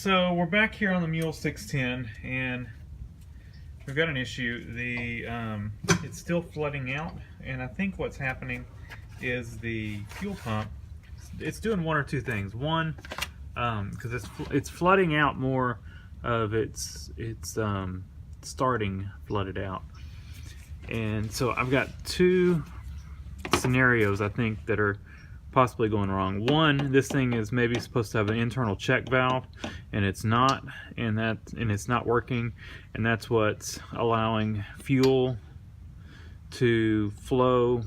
So we're back here on the Mule 610, and we've got an issue. It's still flooding out, and I think what's happening is the fuel pump. It's doing one or two things. One, because it's flooding out more of its starting flooded out, and so I've got two scenarios I think that are possibly going wrong. One, this thing is maybe supposed to have an internal check valve, and it's not, and it's not working, and that's what's allowing fuel to flow,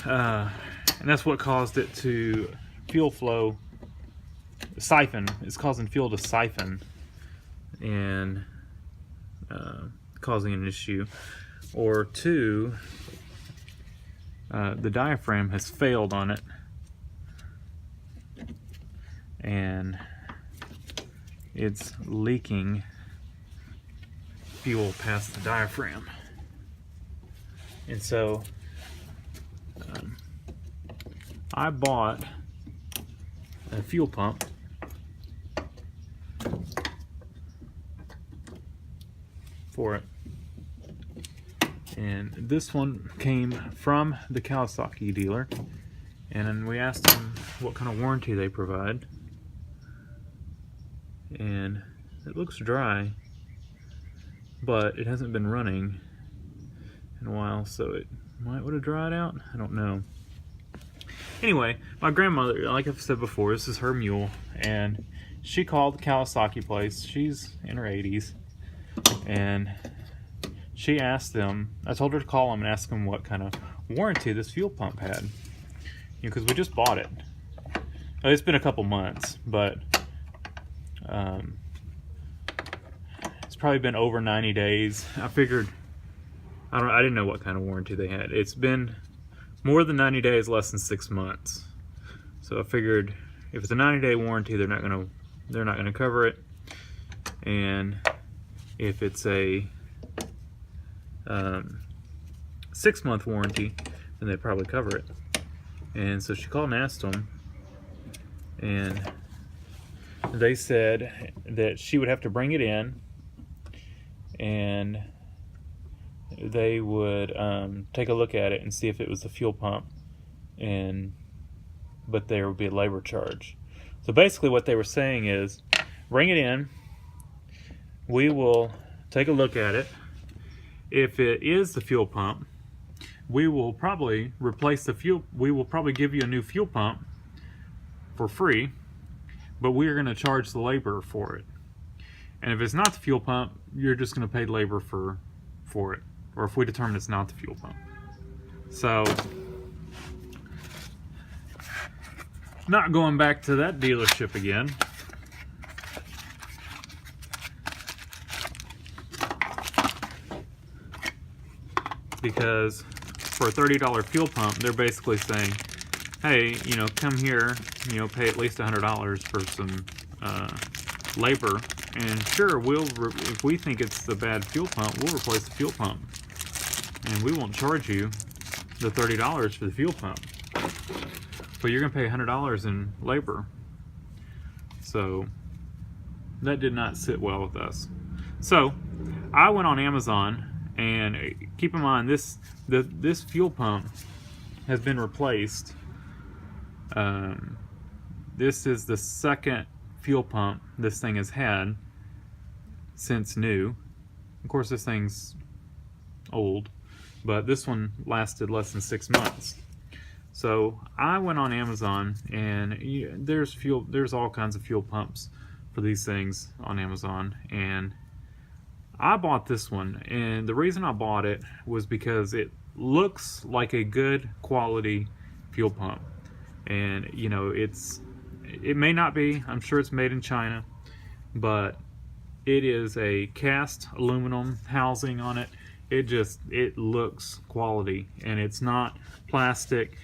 and that's what caused it to siphon. It's causing fuel to siphon and causing an issue. Or two, the diaphragm has failed on it, and it's leaking fuel past the diaphragm. And so I bought a fuel pump for it. And this one came from the Kawasaki dealer, and we asked them what kind of warranty they provide, and it looks dry, but it hasn't been running in a while, so it might would have dried out. I don't know. Anyway, my grandmother, like I've said before, this is her mule, and she called the Kawasaki place. She's in her 80s, and she asked them, I told her to call them and ask them what kind of warranty this fuel pump had. Because we just bought it. It's been a couple months, but it's probably been over 90 days. I figured, I didn't know what kind of warranty they had. It's been more than 90 days, less than 6 months. So I figured if it's a 90-day warranty, they're not gonna cover it. And if it's a 6-month warranty, then they'd probably cover it. And so she called and asked them, and they said that she would have to bring it in, and they would take a look at it and see if it was the fuel pump, but there would be a labor charge. So basically what they were saying is, bring it in, we will take a look at it. If it is the fuel pump, we will probably replace the fuel. We will probably give you a new fuel pump for free, but we're going to charge the labor for it. And if it's not the fuel pump, you're just going to pay labor for it, or if we determine it's not the fuel pump. So, not going back to that dealership again. Because for a $30 fuel pump, they're basically saying, hey, come here, pay at least $100 for some labor, and sure, if we think it's the bad fuel pump, we'll replace the fuel pump, and we won't charge you the $30 for the fuel pump, but you're gonna pay $100 in labor. So that did not sit well with us. So I went on Amazon. And keep in mind, this fuel pump has been replaced. This is the second fuel pump this thing has had since new. Of course, this thing's old, but this one lasted less than 6 months. So I went on Amazon, and there's all kinds of fuel pumps for these things on Amazon, and I bought this one, and the reason I bought it was because it looks like a good quality fuel pump. And it may not be, I'm sure it's made in China, but it is a cast aluminum housing on it. It looks quality, and it's not plastic.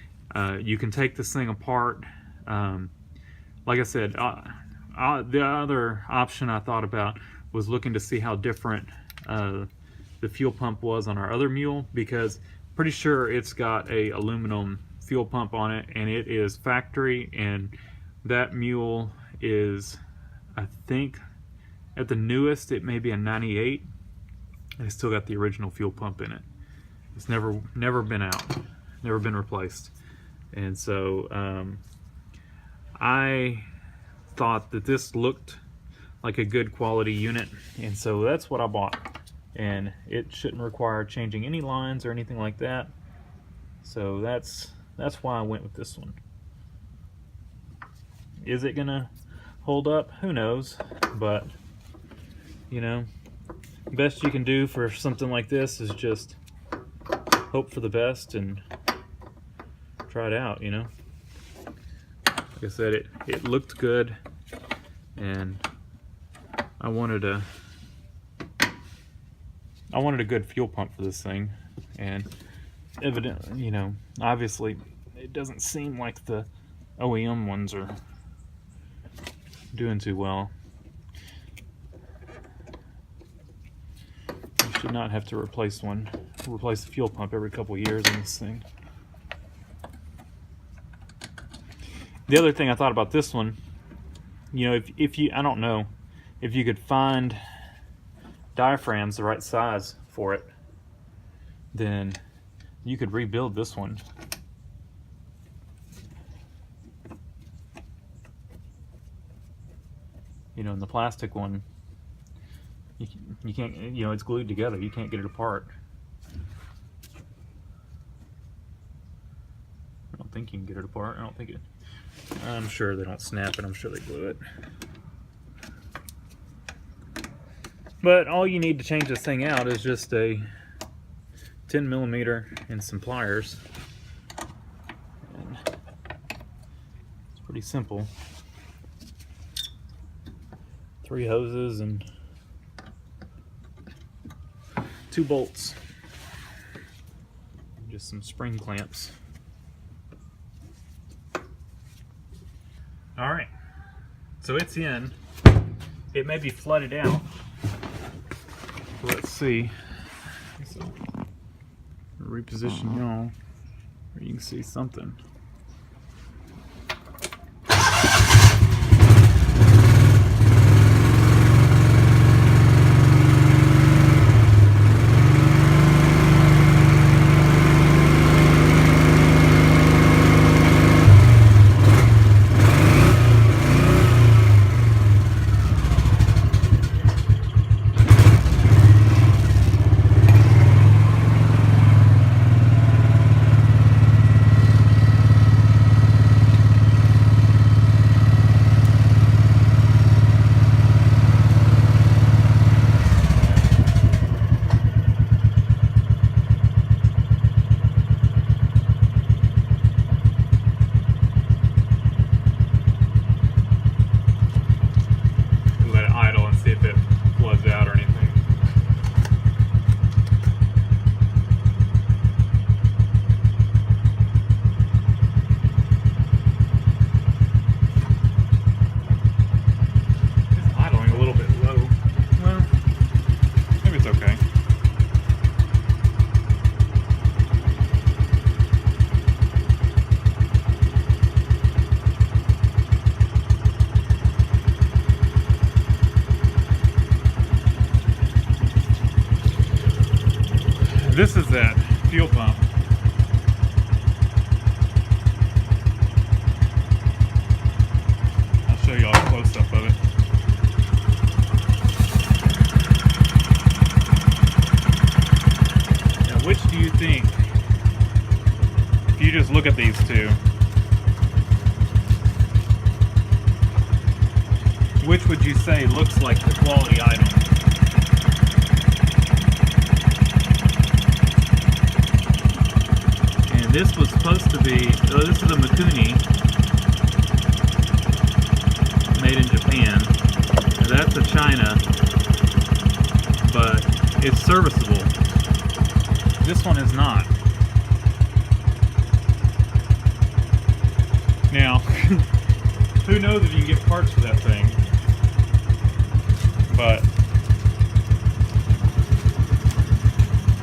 You can take this thing apart. Like I said, the other option I thought about was looking to see how different the fuel pump was on our other Mule, because pretty sure it's got a aluminum fuel pump on it, and it is factory, and that Mule is, I think, at the newest, it may be a 98, and it's still got the original fuel pump in it. It's never been out, never been replaced. And so I thought that this looked like a good quality unit, and so that's what I bought. And it shouldn't require changing any lines or anything like that. So that's why I went with this one. Is it gonna hold up? Who knows? But you know, best you can do for something like this is just hope for the best and try it out, you know. Like I said, it looked good, and I wanted a good fuel pump for this thing, and evidently, you know, obviously it doesn't seem like the OEM ones are doing too well. You should not have to replace the fuel pump every couple of years in this thing. The other thing I thought about this one, you know, if you, I don't know, if you could find diaphragms the right size for it, then you could rebuild this one. You know, in the plastic one, you can't, you know, it's glued together. You can't get it apart. I don't think you can get it apart. I don't think it. I'm sure they don't snap it. I'm sure they glue it. But all you need to change this thing out is just a 10mm and some pliers. And it's pretty simple. 3 hoses and 2 bolts. Just some spring clamps. Alright, so it's in. It may be flooded out. Let's see. So, reposition y'all where you can see something. This is that fuel pump. I'll show you all a close-up of it. Now, which do you think, if you just look at these two, which would you say looks like the quality item? This was supposed to be, oh, this is a Mikuni, made in Japan. Now that's a China, but it's serviceable. This one is not. Now, who knows if you can get parts for that thing, but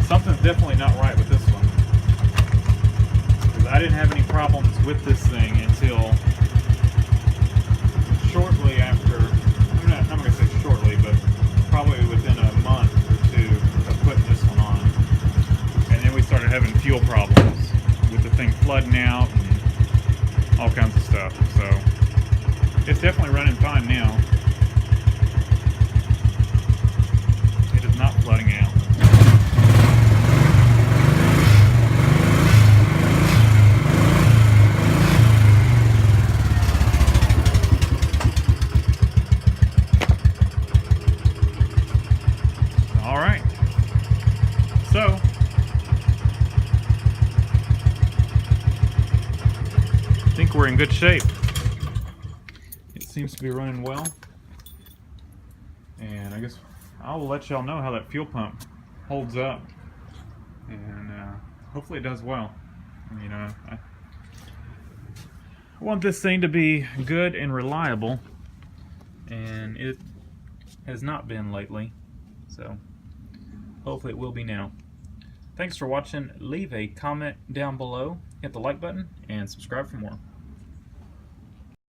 something's definitely not right with this one. I didn't have any problems with this thing until shortly having fuel problems with the thing flooding out and all kinds of stuff. So it's definitely running fine now. It is not flooding out. All right. So I think we're in good shape. It seems to be running well. And I guess I'll let y'all know how that fuel pump holds up. And hopefully it does well. You know, I want this thing to be good and reliable. And it has not been lately. So hopefully it will be now. Thanks for watching. Leave a comment down below, hit the like button, and subscribe for more.